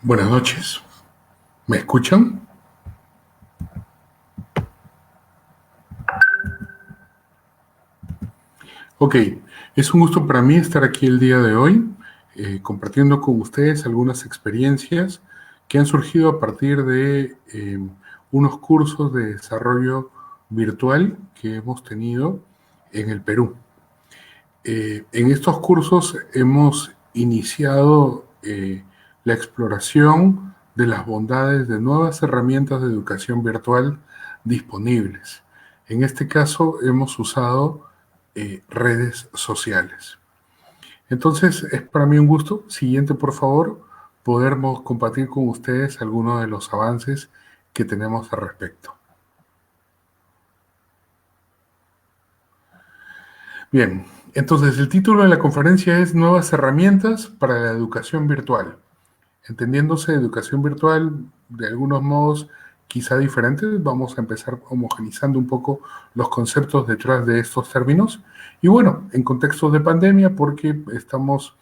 Buenas noches. ¿Me escuchan? Ok, es un gusto para mí estar aquí el día de hoy, compartiendo con ustedes algunas experiencias que han surgido a partir de unos cursos de desarrollo virtual que hemos tenido en el Perú. En estos cursos hemos iniciado la exploración de las bondades de nuevas herramientas de educación virtual disponibles. En este caso hemos usado redes sociales. Entonces es para mí un gusto, siguiente por favor, podermos compartir con ustedes algunos de los avances que tenemos al respecto. Bien, entonces el título de la conferencia es Nuevas herramientas para la educación virtual. Entendiéndose educación virtual de algunos modos quizá diferentes, vamos a empezar homogenizando un poco los conceptos detrás de estos términos. Y bueno, en contextos de pandemia, porque estamos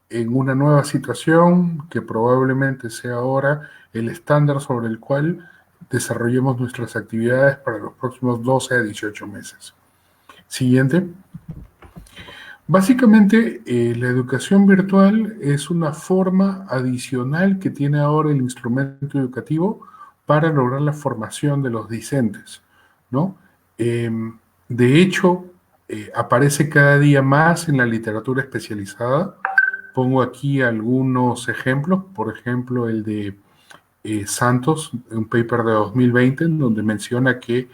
en una nueva situación que probablemente sea ahora el estándar sobre el cual desarrollemos nuestras actividades para los próximos 12 a 18 meses. Siguiente. Básicamente, la educación virtual es una forma adicional que tiene ahora el instrumento educativo para lograr la formación de los discentes, ¿no? Eh, de hecho, aparece cada día más en la literatura especializada. Pongo aquí algunos ejemplos, por ejemplo, el de Santos, un paper de 2020, en donde menciona que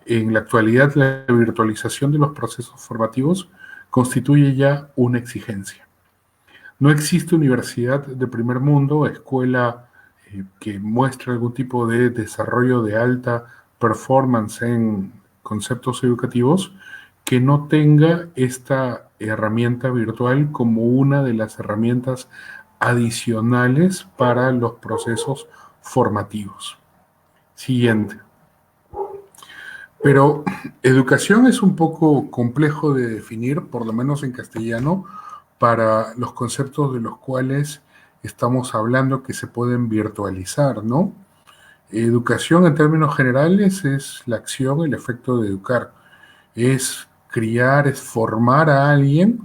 en la actualidad la virtualización de los procesos formativos constituye ya una exigencia. No existe universidad de primer mundo, escuela que muestre algún tipo de desarrollo de alta performance en conceptos educativos que no tenga esta herramienta virtual como una de las herramientas adicionales para los procesos formativos. Siguiente. Pero educación es un poco complejo de definir, por lo menos en castellano, para los conceptos de los cuales estamos hablando que se pueden virtualizar, ¿no? Educación en términos generales es la acción, el efecto de educar. Es criar, es formar a alguien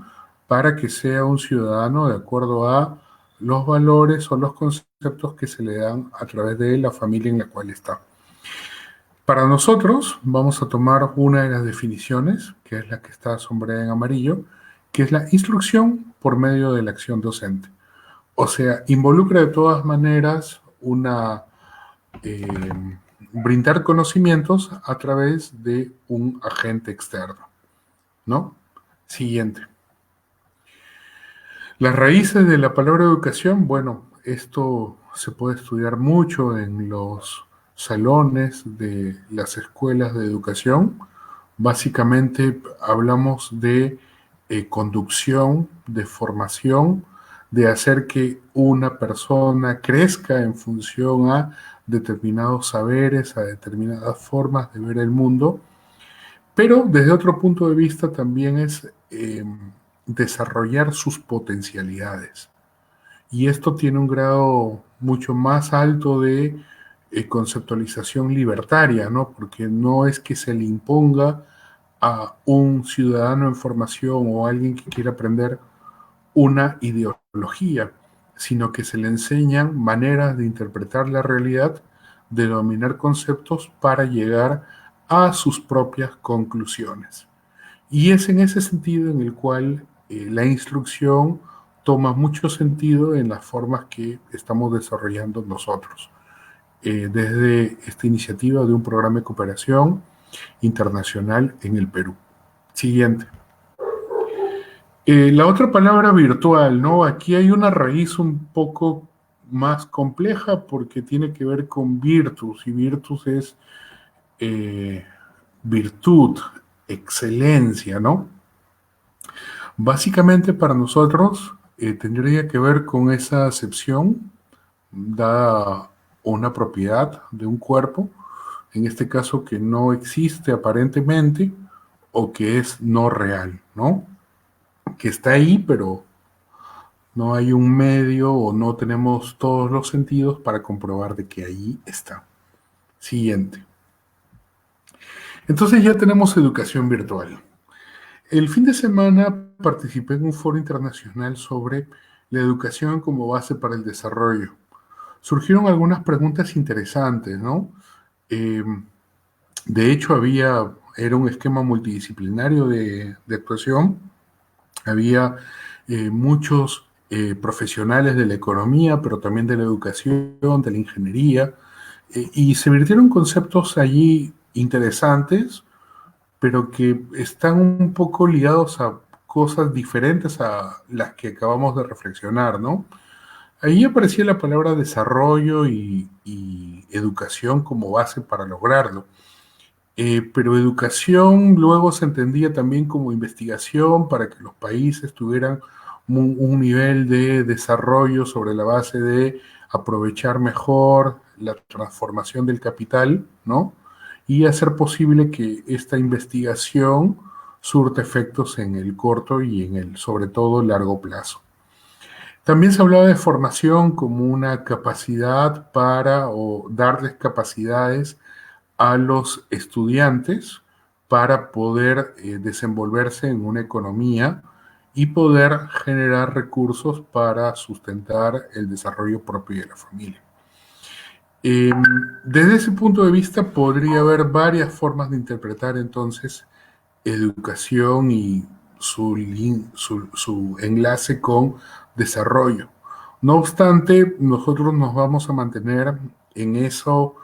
para que sea un ciudadano de acuerdo a los valores o los conceptos que se le dan a través de la familia en la cual está. Para nosotros, vamos a tomar una de las definiciones, que es la que está sombreada en amarillo, que es la instrucción por medio de la acción docente. O sea, involucra de todas maneras una eh, brindar conocimientos a través de un agente externo, ¿no? Siguiente. Las raíces de la palabra educación, bueno, esto se puede estudiar mucho en los salones de las escuelas de educación. Básicamente hablamos de conducción, de formación, de hacer que una persona crezca en función a determinados saberes, a determinadas formas de ver el mundo, pero desde otro punto de vista también es desarrollar sus potencialidades. Y esto tiene un grado mucho más alto de conceptualización libertaria, ¿no? Porque no es que se le imponga a un ciudadano en formación o a alguien que quiera aprender una ideología, sino que se le enseñan maneras de interpretar la realidad, de dominar conceptos para llegar a sus propias conclusiones. Y es en ese sentido en el cual la instrucción toma mucho sentido en las formas que estamos desarrollando nosotros, desde esta iniciativa de un programa de cooperación internacional en el Perú. Siguiente. La otra palabra virtual, ¿no? Aquí hay una raíz un poco más compleja porque tiene que ver con virtus, y virtus es eh, virtud, excelencia, ¿no? Básicamente para nosotros tendría que ver con esa acepción dada una propiedad de un cuerpo, en este caso que no existe aparentemente o que es no real, ¿no? Que está ahí, pero No hay un medio o no tenemos todos los sentidos para comprobar de que allí está. Siguiente. Entonces ya tenemos educación virtual. El fin de semana participé en un foro internacional sobre la educación como base para el desarrollo. Surgieron algunas preguntas interesantes, ¿no? Eh, de hecho, era un esquema multidisciplinario de actuación. Había muchos profesionales de la economía, pero también de la educación, de la ingeniería, y se vertieron conceptos allí interesantes, pero que están un poco ligados a cosas diferentes a las que acabamos de reflexionar, ¿no? Ahí aparecía la palabra desarrollo y educación como base para lograrlo. Pero educación luego se entendía también como investigación para que los países tuvieran un nivel de desarrollo sobre la base de aprovechar mejor la transformación del capital, ¿no? Y hacer posible que esta investigación surta efectos en el corto y en el, sobre todo, largo plazo. También se hablaba de formación como una capacidad para, o darles capacidades a los estudiantes para poder desenvolverse en una economía y poder generar recursos para sustentar el desarrollo propio de la familia. Eh, Desde ese punto de vista podría haber varias formas de interpretar entonces educación y su enlace con desarrollo. No obstante, nosotros nos vamos a mantener en eso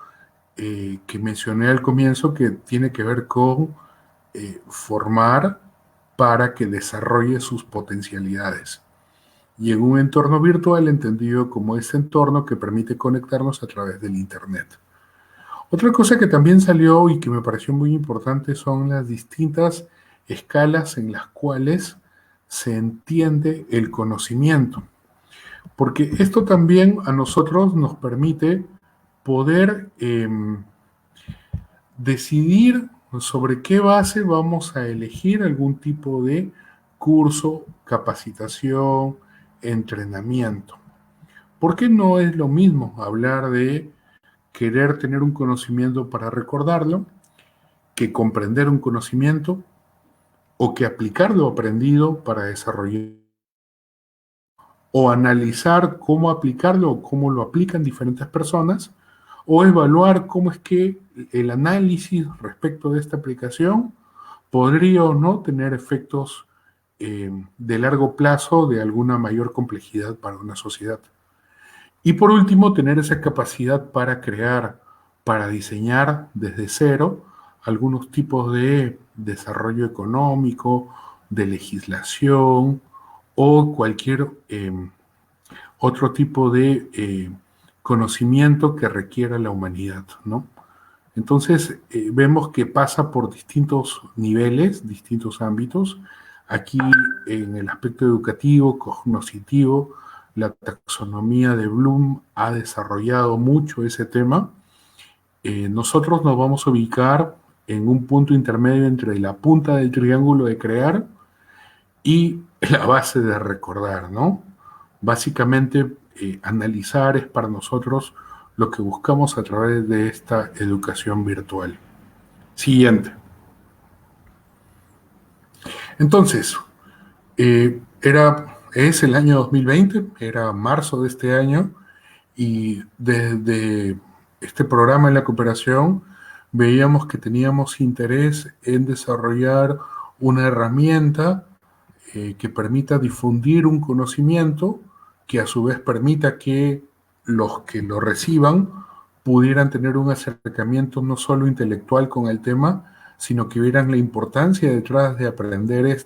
que mencioné al comienzo, que tiene que ver con formar para que desarrolle sus potencialidades. Y en un entorno virtual entendido como ese entorno que permite conectarnos a través del Internet. Otra cosa que también salió y que me pareció muy importante son las distintas escalas en las cuales se entiende el conocimiento. Porque esto también a nosotros nos permite poder decidir sobre qué base vamos a elegir algún tipo de curso, capacitación, entrenamiento. Porque no es lo mismo hablar de querer tener un conocimiento para recordarlo, que comprender un conocimiento o que aplicar lo aprendido para desarrollar o analizar cómo aplicarlo o cómo lo aplican diferentes personas o evaluar cómo es que el análisis respecto de esta aplicación podría o no tener efectos de largo plazo de alguna mayor complejidad para una sociedad. Y por último, tener esa capacidad para crear, para diseñar desde cero algunos tipos de desarrollo económico, de legislación o cualquier otro tipo de conocimiento que requiera la humanidad, ¿no? Entonces, vemos que pasa por distintos niveles, distintos ámbitos. Aquí, en el aspecto educativo, cognitivo, la taxonomía de Bloom ha desarrollado mucho ese tema. Nosotros nos vamos a ubicar en un punto intermedio entre la punta del triángulo de crear y la base de recordar, ¿no? Básicamente, analizar es para nosotros lo que buscamos a través de esta educación virtual. Siguiente. Entonces, es el año 2020, era marzo de este año, y desde este programa en la cooperación veíamos que teníamos interés en desarrollar una herramienta que permita difundir un conocimiento que a su vez permita que los que lo reciban pudieran tener un acercamiento no solo intelectual con el tema, sino que vieran la importancia detrás de aprender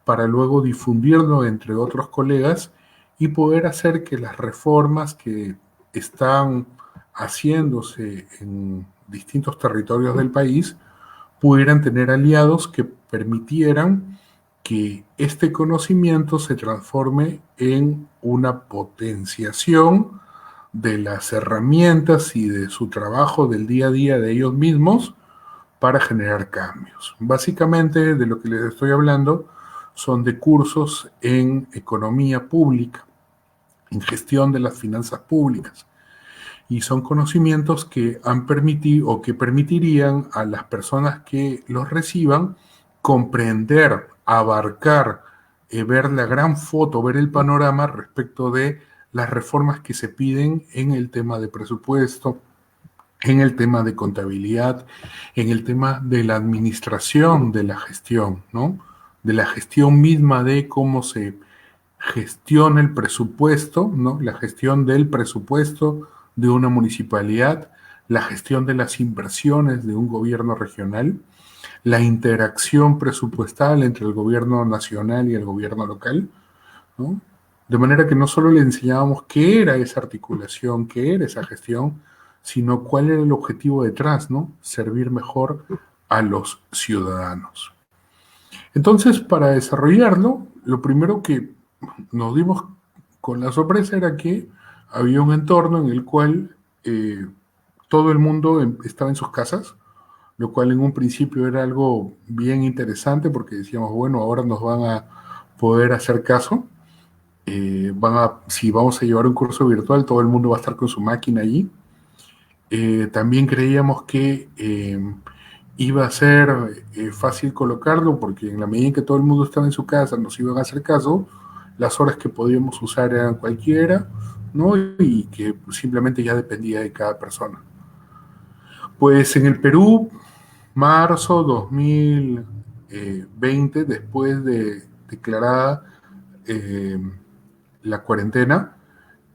para luego difundirlo entre otros colegas y poder hacer que las reformas que están haciéndose en distintos territorios del país pudieran tener aliados que permitieran que este conocimiento se transforme en una potenciación de las herramientas y de su trabajo del día a día de ellos mismos para generar cambios. Básicamente de lo que les estoy hablando son de cursos en economía pública. en gestión de las finanzas públicas. Y son conocimientos que han permitido o que permitirían a las personas que los reciban comprender, abarcar, ver la gran foto, ver el panorama respecto de las reformas que se piden en el tema de presupuesto, en el tema de contabilidad, en el tema de la administración de la gestión, ¿no? De la gestión misma de cómo se gestiona el presupuesto, ¿no? La gestión del presupuesto de una municipalidad, la gestión de las inversiones de un gobierno regional, la interacción presupuestal entre el gobierno nacional y el gobierno local, ¿no? De manera que no solo le enseñábamos qué era esa articulación, qué era esa gestión, sino cuál era el objetivo detrás, ¿no? Servir mejor a los ciudadanos. Entonces, para desarrollarlo, lo primero que nos dimos con la sorpresa era que había un entorno en el cual todo el mundo estaba en sus casas, lo cual en un principio era algo bien interesante porque decíamos, bueno, ahora nos van a poder hacer caso. Si vamos a llevar un curso virtual, todo el mundo va a estar con su máquina allí. También creíamos que iba a ser fácil colocarlo porque en la medida en que todo el mundo estaba en su casa, nos iban a hacer caso, las horas que podíamos usar eran cualquiera, ¿no? Y que simplemente ya dependía de cada persona. Pues en el Perú, marzo 2020, después de declarada eh, la cuarentena,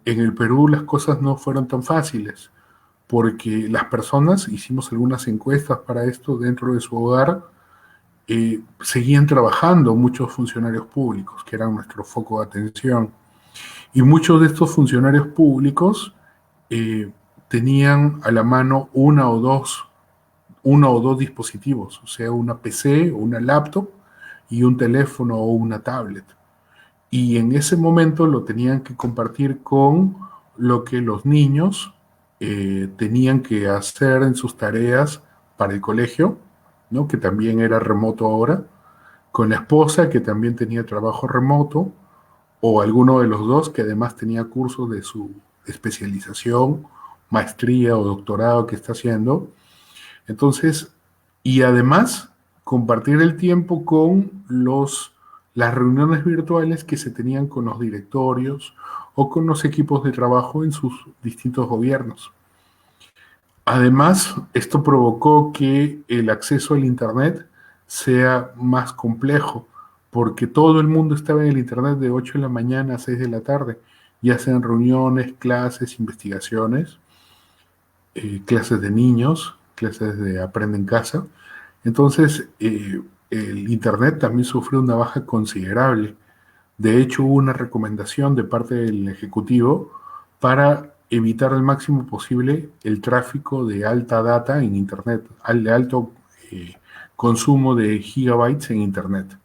en el Perú las cosas no fueron tan fáciles, porque las personas, hicimos algunas encuestas para esto dentro de su hogar, seguían trabajando muchos funcionarios públicos, que eran nuestro foco de atención. Y muchos de estos funcionarios públicos eh, tenían a la mano uno o dos dispositivos, o sea, una PC, una laptop y un teléfono o una tablet. Y en ese momento lo tenían que compartir con lo que los niños tenían que hacer en sus tareas para el colegio, ¿no? Que también era remoto ahora, con la esposa que también tenía trabajo remoto, o alguno de los dos que además tenía cursos de su especialización, maestría o doctorado que está haciendo. Entonces, y además compartir el tiempo con las reuniones virtuales que se tenían con los directorios o con los equipos de trabajo en sus distintos gobiernos. Además, esto provocó que el acceso al Internet sea más complejo, porque todo el mundo estaba en el Internet de 8 de la mañana a 6 de la tarde, ya sean reuniones, clases, investigaciones, clases de niños, clases de aprende en casa. Entonces, el Internet también sufrió una baja considerable. De hecho, hubo una recomendación de parte del Ejecutivo para evitar al máximo posible el tráfico de alta data en Internet, de alto eh, consumo de gigabytes en Internet.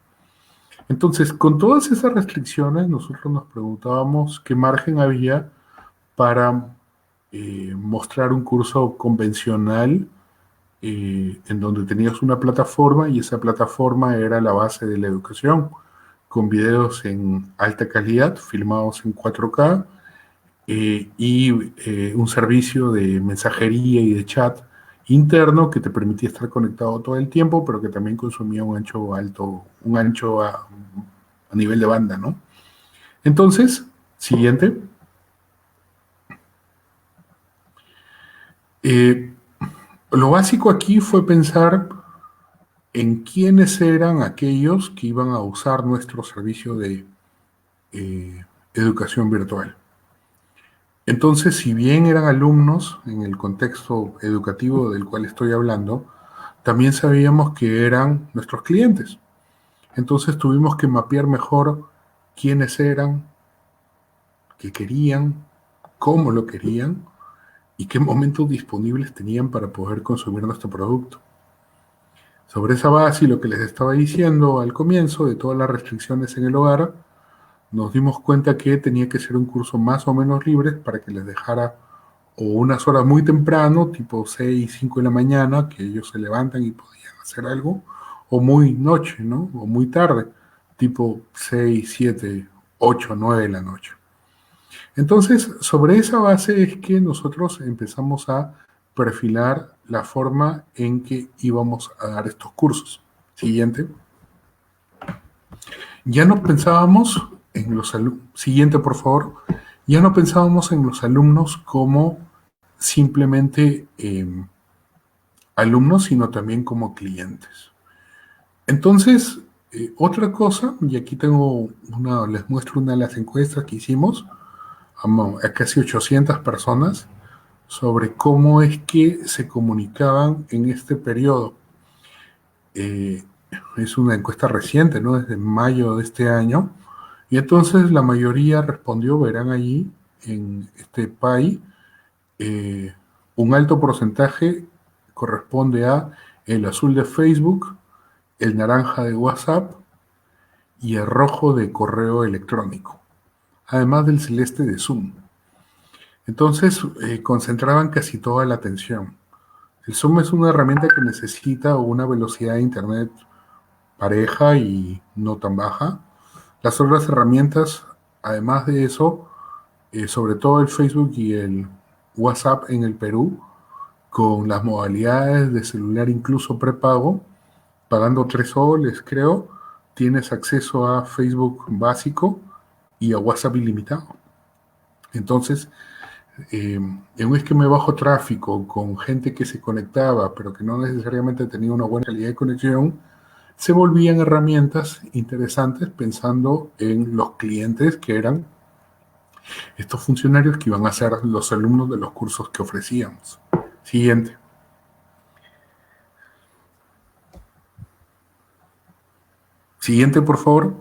Entonces, con todas esas restricciones, nosotros nos preguntábamos qué margen había para mostrar un curso convencional en donde tenías una plataforma y esa plataforma era la base de la educación, con videos en alta calidad, filmados en 4K, y un servicio de mensajería y de chat interno que te permitía estar conectado todo el tiempo, pero que también consumía un ancho alto, un ancho a nivel de banda, ¿no? Entonces, siguiente. Eh, lo básico aquí fue pensar en quiénes eran aquellos que iban a usar nuestro servicio de educación virtual. Entonces, si bien eran alumnos en el contexto educativo del cual estoy hablando, también sabíamos que eran nuestros clientes. Entonces tuvimos que mapear mejor quiénes eran, qué querían, cómo lo querían y qué momentos disponibles tenían para poder consumir nuestro producto. Sobre esa base y lo que les estaba diciendo al comienzo de todas las restricciones en el hogar, nos dimos cuenta que tenía que ser un curso más o menos libre para que les dejara o unas horas muy temprano, tipo 6, 5 de la mañana, que ellos se levantan y podían hacer algo, o muy noche, ¿no? O muy tarde, tipo 6, 7, 8, 9 de la noche. Entonces, sobre esa base es que nosotros empezamos a perfilar la forma en que íbamos a dar estos cursos. Siguiente. Ya no pensábamos en los alumnos. Siguiente, por favor. Ya no pensábamos en los alumnos como simplemente alumnos, sino también como clientes. Entonces, otra cosa, y aquí tengo les muestro una de las encuestas que hicimos a casi 800 personas sobre cómo es que se comunicaban en este periodo. Eh, es una encuesta reciente, ¿no? Desde mayo de este año. Y entonces la mayoría respondió, verán allí en este PAI, eh, un alto porcentaje corresponde a el azul de Facebook, el naranja de WhatsApp y el rojo de correo electrónico, además del celeste de Zoom. Entonces concentraban casi toda la atención. El Zoom es una herramienta que necesita una velocidad de Internet pareja y no tan baja. Las otras herramientas, además de eso, sobre todo el Facebook y el WhatsApp en el Perú, con las modalidades de celular incluso prepago, pagando 3 soles creo, tienes acceso a Facebook básico y a WhatsApp ilimitado. Entonces, en un esquema de bajo tráfico, con gente que se conectaba, pero que no necesariamente tenía una buena calidad de conexión, se volvían herramientas interesantes pensando en los clientes que eran estos funcionarios que iban a ser los alumnos de los cursos que ofrecíamos. Siguiente. Siguiente, por favor.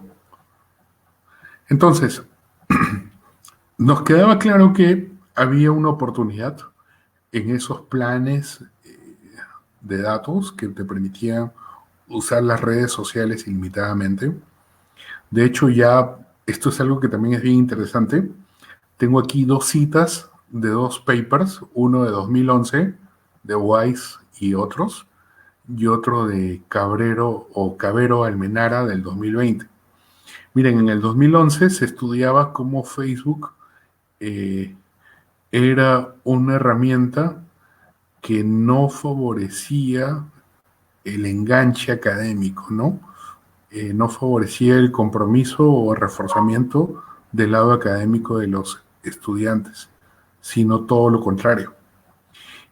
Entonces, nos quedaba claro que había una oportunidad en esos planes de datos que te permitían usar las redes sociales ilimitadamente. De hecho, ya esto es algo que también es bien interesante. Tengo aquí 2 citas de 2 papers, uno de 2011 de Wise y otros, y otro de Cabrero o Cabero Almenara del 2020. Miren, en el 2011 se estudiaba cómo Facebook eh, era una herramienta que no favorecía el enganche académico, ¿no? No favorecía el compromiso o el reforzamiento del lado académico de los estudiantes, sino todo lo contrario.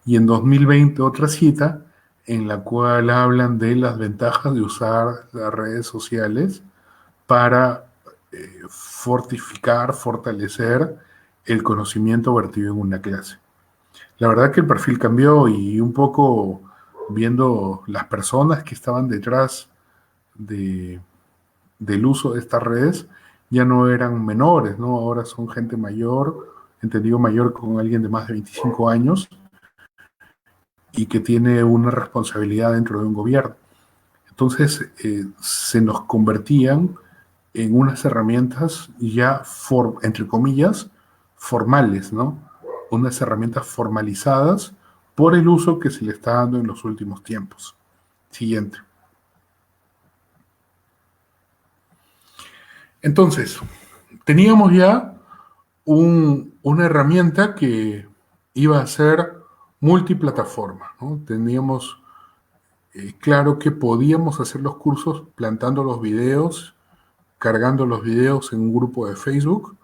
Y en 2020 otra cita en la cual hablan de las ventajas de usar las redes sociales para fortificar, fortalecer el conocimiento vertido en una clase. La verdad que el perfil cambió y un poco viendo las personas que estaban detrás de, del uso de estas redes ya no eran menores, ¿no? Ahora son gente mayor, entendido mayor con alguien de más de 25 años y que tiene una responsabilidad dentro de un gobierno. Entonces se nos convertían en unas herramientas ya, entre comillas, formales, ¿no? Unas herramientas formalizadas por el uso que se le está dando en los últimos tiempos. Siguiente. Entonces, teníamos ya una herramienta que iba a ser multiplataforma, ¿no? Teníamos claro que podíamos hacer los cursos plantando los videos, cargando los videos en un grupo de Facebook,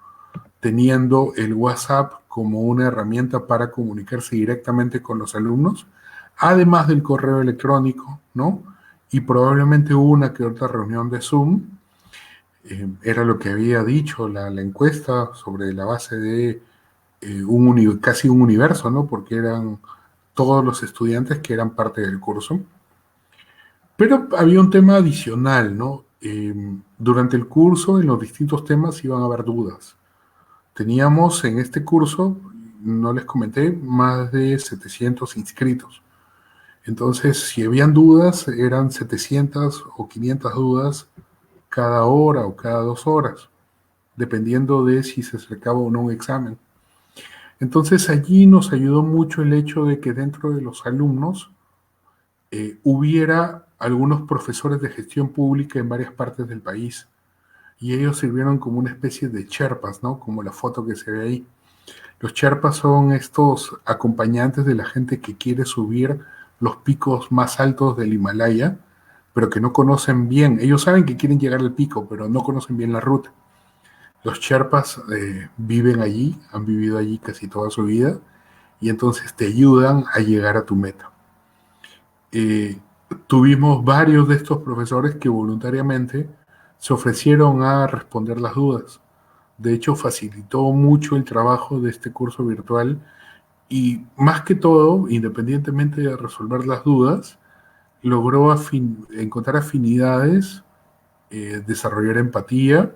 teniendo el WhatsApp como una herramienta para comunicarse directamente con los alumnos, además del correo electrónico, ¿no? Y probablemente una que otra reunión de Zoom. Era lo que había dicho la encuesta sobre la base de casi un universo, ¿no? Porque eran todos los estudiantes que eran parte del curso. Pero había un tema adicional, ¿no? Durante el curso, en los distintos temas, iban a haber dudas. Teníamos en este curso, no les comenté, más de 700 inscritos. Entonces, si habían dudas, eran 700 o 500 dudas cada hora o cada 2 horas, dependiendo de si se acercaba o no un examen. Entonces, allí nos ayudó mucho el hecho de que dentro de los alumnos hubiera algunos profesores de gestión pública en varias partes del país. y ellos sirvieron como una especie de Sherpas, ¿no? Como la foto que se ve ahí. Los Sherpas son estos acompañantes de la gente que quiere subir los picos más altos del Himalaya, pero que no conocen bien. Ellos saben que quieren llegar al pico, pero no conocen bien la ruta. Los Sherpas viven allí, han vivido allí casi toda su vida, y entonces te ayudan a llegar a tu meta. Eh, Tuvimos varios de estos profesores que voluntariamente se ofrecieron a responder las dudas. De hecho, facilitó mucho el trabajo de este curso virtual y más que todo, independientemente de resolver las dudas, logró encontrar afinidades, desarrollar empatía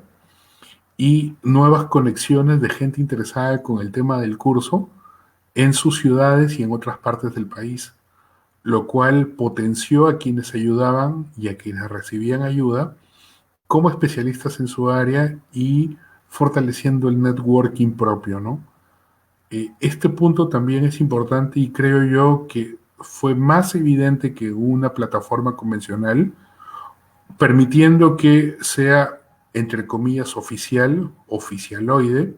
y nuevas conexiones de gente interesada con el tema del curso en sus ciudades y en otras partes del país, lo cual potenció a quienes ayudaban y a quienes recibían ayuda como especialistas en su área y fortaleciendo el networking propio, ¿no? Este punto también es importante y creo yo que fue más evidente que una plataforma convencional, permitiendo que sea, entre comillas, oficialoide,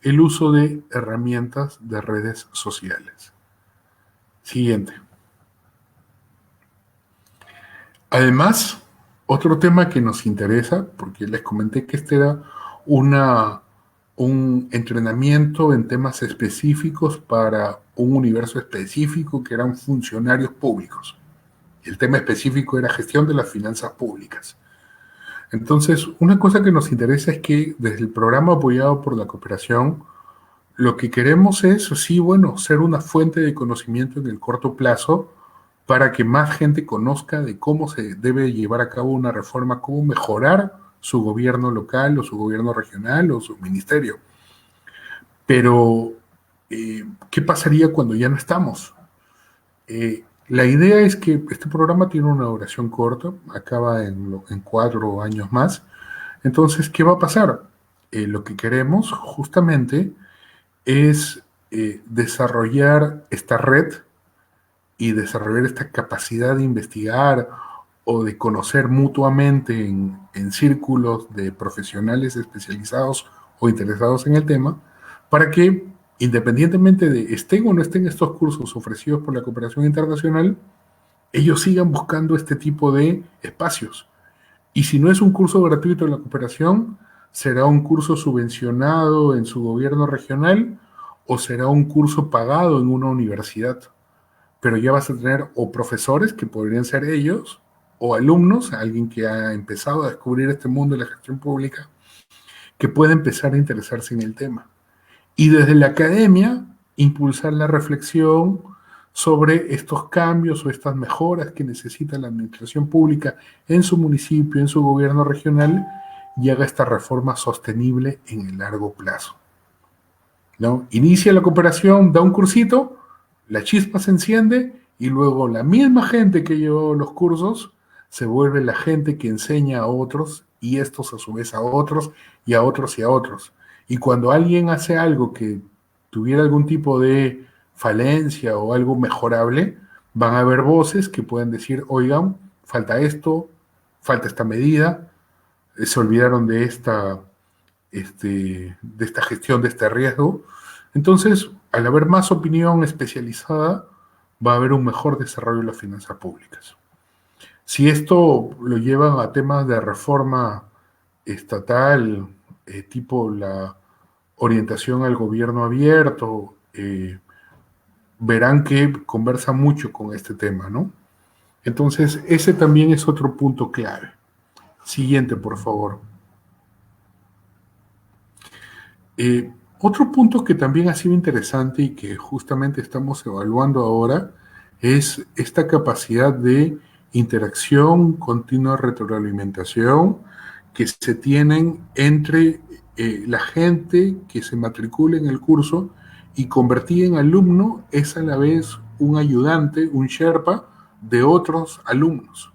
el uso de herramientas de redes sociales. Siguiente. Además, otro tema que nos interesa, porque les comenté que este era una, un entrenamiento en temas específicos para un universo específico que eran funcionarios públicos. El tema específico era gestión de las finanzas públicas. Entonces, una cosa que nos interesa es que desde el programa apoyado por la cooperación, lo que queremos es, sí, bueno, ser una fuente de conocimiento en el corto plazo para que más gente conozca de cómo se debe llevar a cabo una reforma, cómo mejorar su gobierno local o su gobierno regional o su ministerio. Pero, ¿qué pasaría cuando ya no estamos? La idea es que este programa tiene una duración corta, acaba en 4 años más. Entonces, ¿qué va a pasar? Lo que queremos justamente es desarrollar esta red y desarrollar esta capacidad de investigar o de conocer mutuamente en círculos de profesionales especializados o interesados en el tema, para que independientemente de estén o no estén estos cursos ofrecidos por la cooperación internacional, ellos sigan buscando este tipo de espacios. Y si no es un curso gratuito en la cooperación, será un curso subvencionado en su gobierno regional o será un curso pagado en una universidad. Pero ya vas a tener o profesores, que podrían ser ellos, o alumnos, alguien que ha empezado a descubrir este mundo de la gestión pública, que puede empezar a interesarse en el tema. Y desde la academia, impulsar la reflexión sobre estos cambios o estas mejoras que necesita la administración pública en su municipio, en su gobierno regional, y haga esta reforma sostenible en el largo plazo, ¿no? Inicia la cooperación, da un cursito, la chispa se enciende y luego la misma gente que llevó los cursos se vuelve la gente que enseña a otros y estos a su vez a otros y a otros y a otros. Y cuando alguien hace algo que tuviera algún tipo de falencia o algo mejorable, van a haber voces que pueden decir, oigan, falta esto, falta esta medida, se olvidaron de esta gestión de este riesgo. Entonces, al haber más opinión especializada, va a haber un mejor desarrollo de las finanzas públicas. Si esto lo llevan a temas de reforma estatal, tipo la orientación al gobierno abierto, verán que conversa mucho con este tema, ¿no? Entonces, ese también es otro punto clave. Siguiente, por favor. Otro punto que también ha sido interesante y que justamente estamos evaluando ahora es esta capacidad de interacción, continua retroalimentación que se tienen entre la gente que se matricula en el curso y convertir en alumno es a la vez un ayudante, un Sherpa de otros alumnos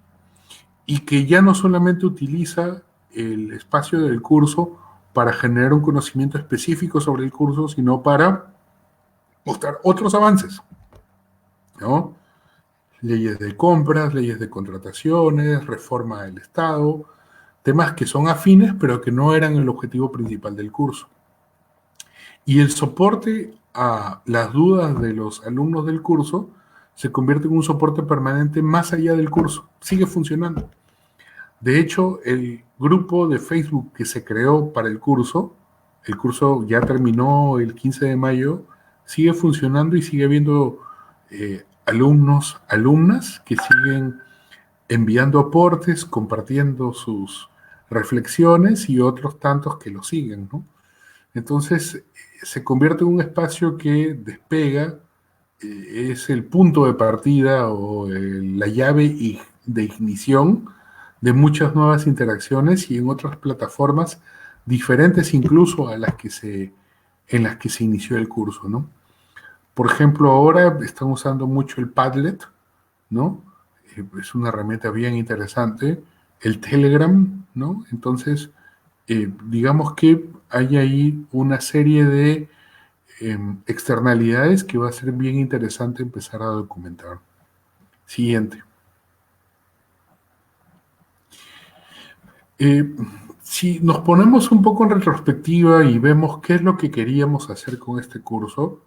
y que ya no solamente utiliza el espacio del curso para generar un conocimiento específico sobre el curso, sino para mostrar otros avances, ¿no? Leyes de compras, leyes de contrataciones, reforma del Estado, temas que son afines, pero que no eran el objetivo principal del curso. Y el soporte a las dudas de los alumnos del curso se convierte en un soporte permanente más allá del curso. Sigue funcionando. De hecho, el grupo de Facebook que se creó para el curso ya terminó el 15 de mayo, sigue funcionando y sigue habiendo alumnos, alumnas que siguen enviando aportes, compartiendo sus reflexiones y otros tantos que lo siguen, ¿no? Entonces, se convierte en un espacio que despega, es el punto de partida o la llave de ignición de muchas nuevas interacciones y en otras plataformas diferentes incluso a en las que se inició el curso, ¿no? Por ejemplo, ahora están usando mucho el Padlet, ¿no? Es una herramienta bien interesante. El Telegram, ¿no? Entonces, digamos que hay ahí una serie de externalidades que va a ser bien interesante empezar a documentar. Siguiente. Eh, si nos ponemos un poco en retrospectiva y vemos qué es lo que queríamos hacer con este curso,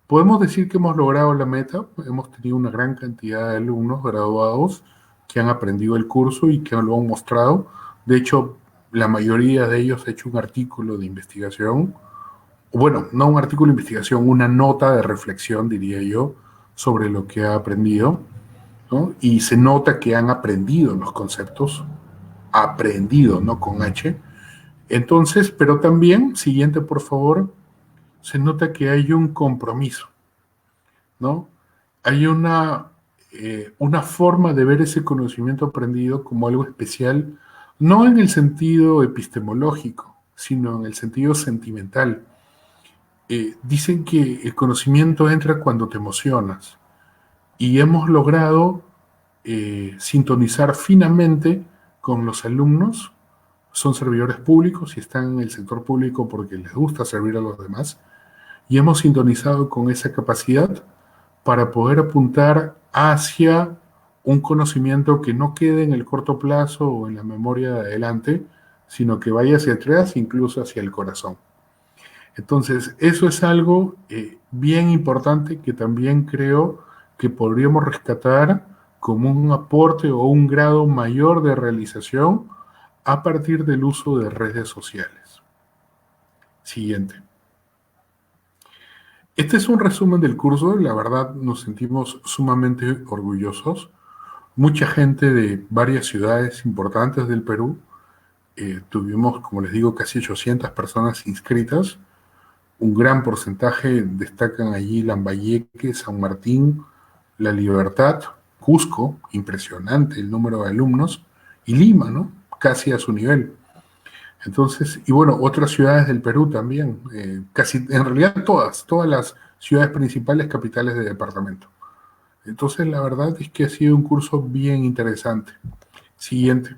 podemos decir que hemos logrado la meta. Hemos tenido una gran cantidad de alumnos graduados que han aprendido el curso y que lo han mostrado. De hecho, la mayoría de ellos ha hecho un artículo de investigación, bueno, no un artículo de investigación, una nota de reflexión, diría yo, sobre lo que ha aprendido, ¿no? Y se nota que han aprendido los conceptos, aprendido, ¿no? Con H. Entonces, pero también, siguiente por favor, se nota que hay un compromiso, ¿no? Hay una forma de ver ese conocimiento aprendido como algo especial, no en el sentido epistemológico, sino en el sentido sentimental. Dicen que el conocimiento entra cuando te emocionas y hemos logrado sintonizar finamente con los alumnos. Son servidores públicos y están en el sector público porque les gusta servir a los demás, y hemos sintonizado con esa capacidad para poder apuntar hacia un conocimiento que no quede en el corto plazo o en la memoria de adelante, sino que vaya hacia atrás, incluso hacia el corazón. Entonces, eso es algo bien importante que también creo que podríamos rescatar como un aporte o un grado mayor de realización a partir del uso de redes sociales. Siguiente. Este es un resumen del curso. La verdad, nos sentimos sumamente orgullosos. Mucha gente de varias ciudades importantes del Perú. Tuvimos, como les digo, casi 800 personas inscritas. Un gran porcentaje destacan allí Lambayeque, San Martín, La Libertad, Cusco, impresionante el número de alumnos, y Lima, ¿no? Casi a su nivel. Entonces, y bueno, otras ciudades del Perú también, casi, en realidad todas las ciudades principales, capitales de departamento. Entonces, la verdad es que ha sido un curso bien interesante. Siguiente.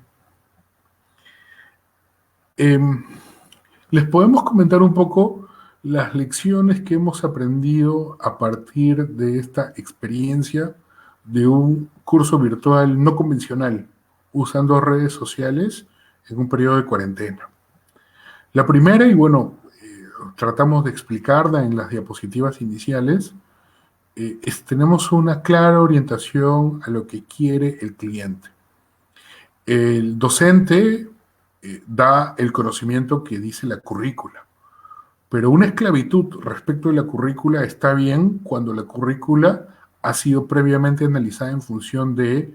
Eh, Les podemos comentar un poco las lecciones que hemos aprendido a partir de esta experiencia de un curso virtual no convencional, usando redes sociales en un periodo de cuarentena. La primera, y bueno, tratamos de explicarla en las diapositivas iniciales, tenemos una clara orientación a lo que quiere el cliente. El docente da el conocimiento que dice la currícula, pero una esclavitud respecto de la currícula está bien cuando la currícula ha sido previamente analizada en función de,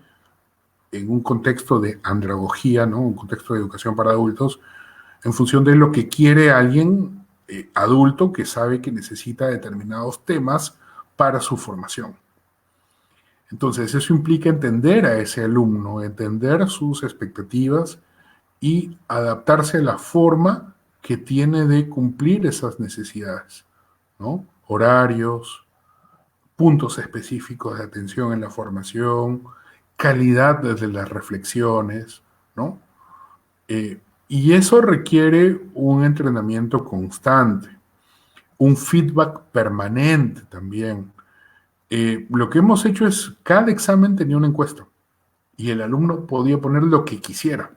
en un contexto de andragogía, ¿no? Un contexto de educación para adultos, en función de lo que quiere alguien adulto que sabe que necesita determinados temas para su formación. Entonces, eso implica entender a ese alumno, entender sus expectativas y adaptarse a la forma que tiene de cumplir esas necesidades, ¿no? Horarios, puntos específicos de atención en la formación, calidad de las reflexiones, ¿no? Y eso requiere un entrenamiento constante, un feedback permanente también. Lo que hemos hecho es, cada examen tenía una encuesta y el alumno podía poner lo que quisiera.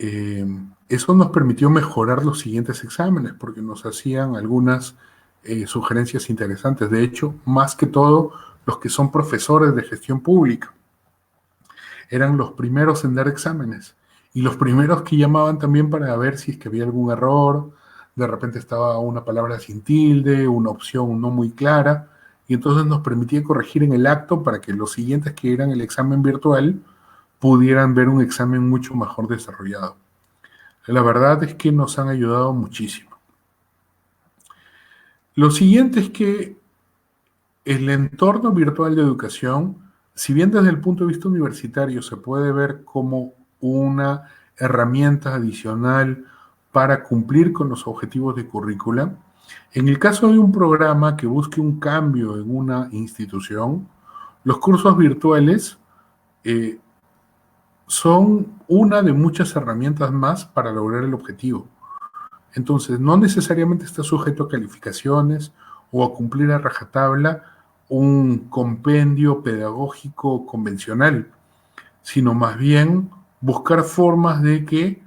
Eh, Eso nos permitió mejorar los siguientes exámenes porque nos hacían algunas sugerencias interesantes. De hecho, más que todo, los que son profesores de gestión pública eran los primeros en dar exámenes y los primeros que llamaban también para ver si es que había algún error, de repente estaba una palabra sin tilde, una opción no muy clara, y entonces nos permitía corregir en el acto para que los siguientes que eran el examen virtual pudieran ver un examen mucho mejor desarrollado. La verdad es que nos han ayudado muchísimo. Lo siguiente es que el entorno virtual de educación, si bien desde el punto de vista universitario se puede ver como una herramienta adicional para cumplir con los objetivos de currícula, en el caso de un programa que busque un cambio en una institución, los cursos virtuales eh, son una de muchas herramientas más para lograr el objetivo. Entonces, no necesariamente está sujeto a calificaciones o a cumplir a rajatabla un compendio pedagógico convencional, sino más bien buscar formas de que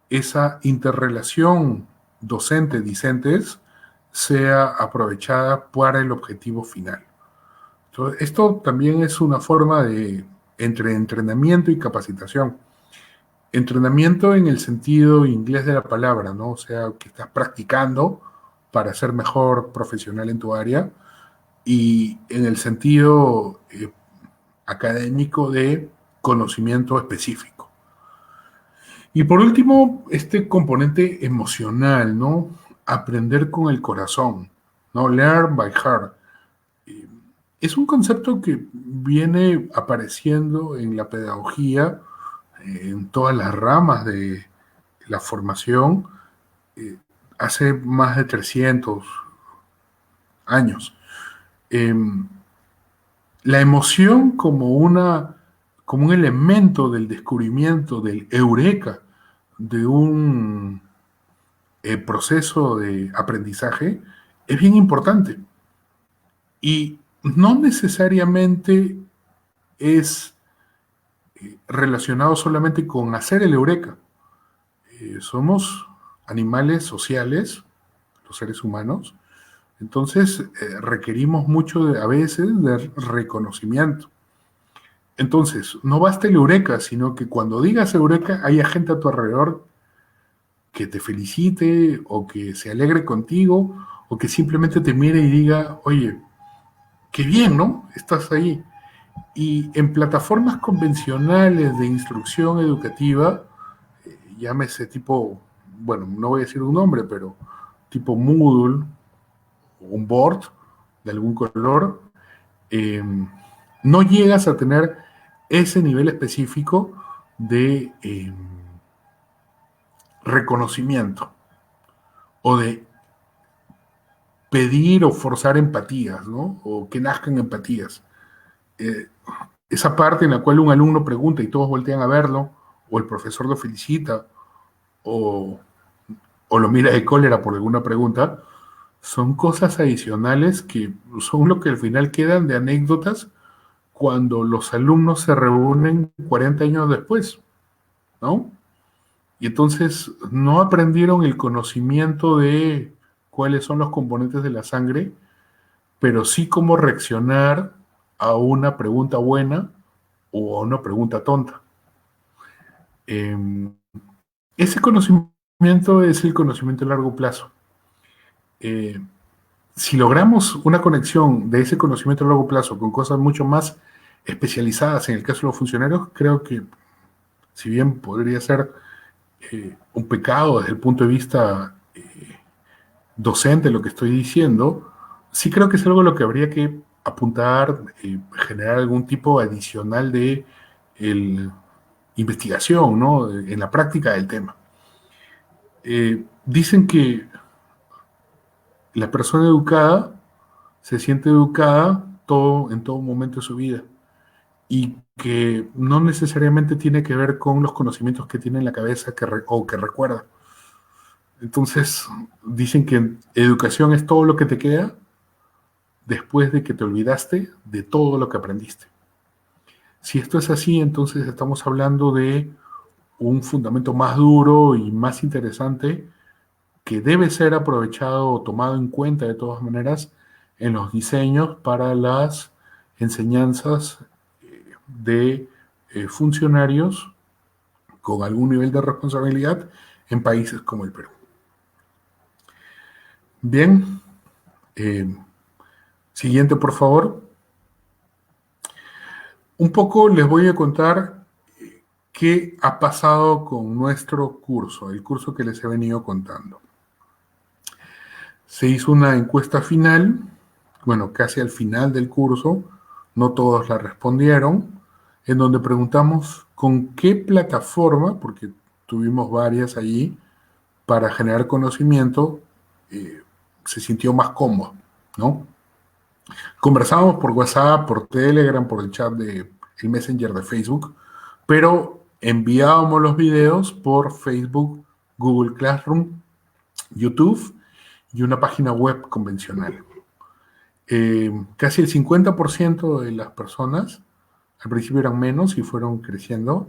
esa interrelación docente-discentes sea aprovechada para el objetivo final. Entonces, esto también es una forma de entre entrenamiento y capacitación. Entrenamiento en el sentido inglés de la palabra, ¿no? O sea, que estás practicando para ser mejor profesional en tu área y en el sentido académico de conocimiento específico. Y por último, este componente emocional, ¿no? Aprender con el corazón, ¿no? Learn by heart. Es un concepto que viene apareciendo en la pedagogía, en todas las ramas de la formación, eh, hace más de 300 años. Eh, la emoción como un elemento del descubrimiento, del eureka, de un proceso de aprendizaje, es bien importante. Y no necesariamente es relacionado solamente con hacer el eureka. Somos animales sociales, los seres humanos, entonces requerimos mucho a veces de reconocimiento. Entonces, no basta el eureka, sino que cuando digas eureka haya gente a tu alrededor que te felicite o que se alegre contigo o que simplemente te mire y diga, oye, qué bien, ¿no? Estás ahí. Y en plataformas convencionales de instrucción educativa, llámese tipo, bueno, no voy a decir un nombre, pero tipo Moodle, un board de algún color, eh, no llegas a tener ese nivel específico de reconocimiento o de pedir o forzar empatías, ¿no? O que nazcan empatías. Eh, Esa parte en la cual un alumno pregunta y todos voltean a verlo, o el profesor lo felicita, o, o lo mira de cólera por alguna pregunta, son cosas adicionales que son lo que al final quedan de anécdotas cuando los alumnos se reúnen 40 años después, ¿no? Y entonces no aprendieron el conocimiento de cuáles son los componentes de la sangre, pero sí cómo reaccionar a una pregunta buena o a una pregunta tonta. Eh, Ese conocimiento es el conocimiento a largo plazo. Eh, si logramos una conexión de ese conocimiento a largo plazo con cosas mucho más especializadas en el caso de los funcionarios, creo que si bien podría ser un pecado desde el punto de vista docente lo que estoy diciendo, sí creo que es algo a lo que habría que apuntar, generar algún tipo adicional de investigación, ¿no? En la práctica del tema. Dicen que la persona educada se siente educada en todo momento de su vida y que no necesariamente tiene que ver con los conocimientos que tiene en la cabeza o que recuerda. Entonces, dicen que educación es todo lo que te queda después de que te olvidaste de todo lo que aprendiste. Si esto es así, entonces estamos hablando de un fundamento más duro y más interesante que debe ser aprovechado o tomado en cuenta de todas maneras en los diseños para las enseñanzas de funcionarios con algún nivel de responsabilidad en países como el Perú. Bien, eh, siguiente por favor. Un poco les voy a contar qué ha pasado con nuestro curso, el curso que les he venido contando. Se hizo una encuesta final, bueno, casi al final del curso, no todos la respondieron, en donde preguntamos con qué plataforma, porque tuvimos varias allí, para generar conocimiento, se sintió más cómodo, ¿no? Conversábamos por WhatsApp, por Telegram, por el chat de el Messenger de Facebook, pero enviábamos los videos por Facebook, Google Classroom, YouTube y una página web convencional. Casi el 50% de las personas, al principio eran menos y fueron creciendo,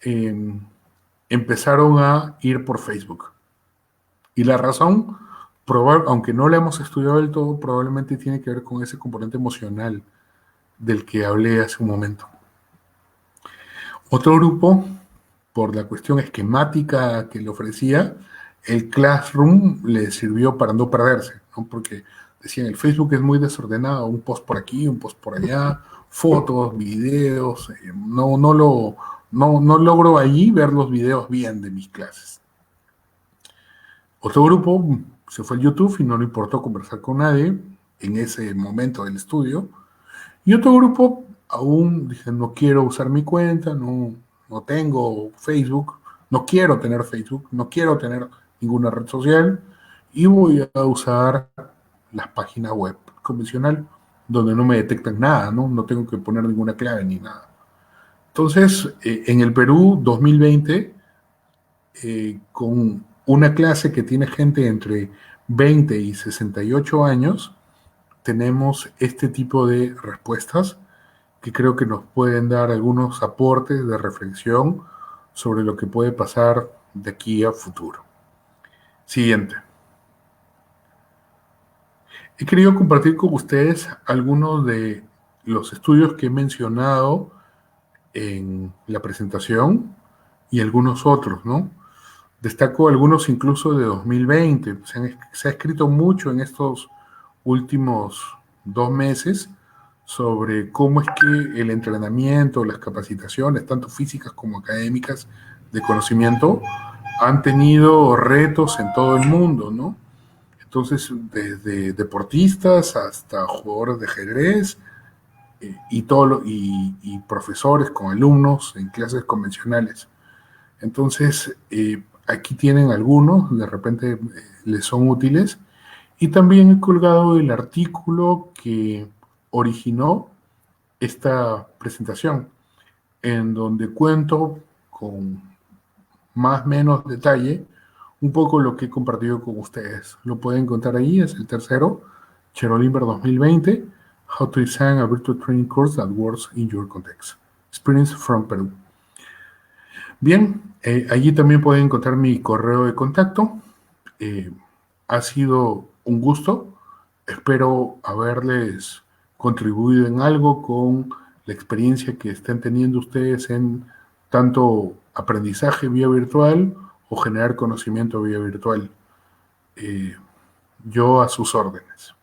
eh, empezaron a ir por Facebook. Y la razón, aunque no la hemos estudiado del todo, probablemente tiene que ver con ese componente emocional del que hablé hace un momento. Otro grupo, por la cuestión esquemática que le ofrecía, el Classroom le sirvió para no perderse, ¿no? Porque decían, el Facebook es muy desordenado, un post por aquí, un post por allá, fotos, videos, no logro allí ver los videos bien de mis clases. Otro grupo se fue al YouTube y no le importó conversar con nadie en ese momento del estudio. Y otro grupo aún dice, no quiero usar mi cuenta, no tengo Facebook, no quiero tener Facebook, no quiero tener ninguna red social y voy a usar la página web convencional donde no me detectan nada, no tengo que poner ninguna clave ni nada. Entonces, en el Perú 2020, con una clase que tiene gente entre 20 y 68 años, tenemos este tipo de respuestas que creo que nos pueden dar algunos aportes de reflexión sobre lo que puede pasar de aquí a futuro. Siguiente. He querido compartir con ustedes algunos de los estudios que he mencionado en la presentación y algunos otros, ¿no? Destaco algunos incluso de 2020. Se ha escrito mucho en estos últimos 2 meses sobre cómo es que el entrenamiento, las capacitaciones, tanto físicas como académicas, de conocimiento, han tenido retos en todo el mundo, ¿no? Entonces, desde deportistas hasta jugadores de ajedrez y profesores con alumnos en clases convencionales. Entonces, aquí tienen algunos, de repente les son útiles. Y también he colgado el artículo que originó esta presentación, en donde cuento con más o menos detalle un poco lo que he compartido con ustedes. Lo pueden encontrar ahí, es el tercero, Cherolimber 2020, How to Design a Virtual Training Course That Works in Your Context. Experience from Peru. Bien, allí también pueden encontrar mi correo de contacto. Ha sido un gusto. Espero haberles contribuido en algo con la experiencia que estén teniendo ustedes en tanto aprendizaje vía virtual o generar conocimiento vía virtual. Yo a sus órdenes.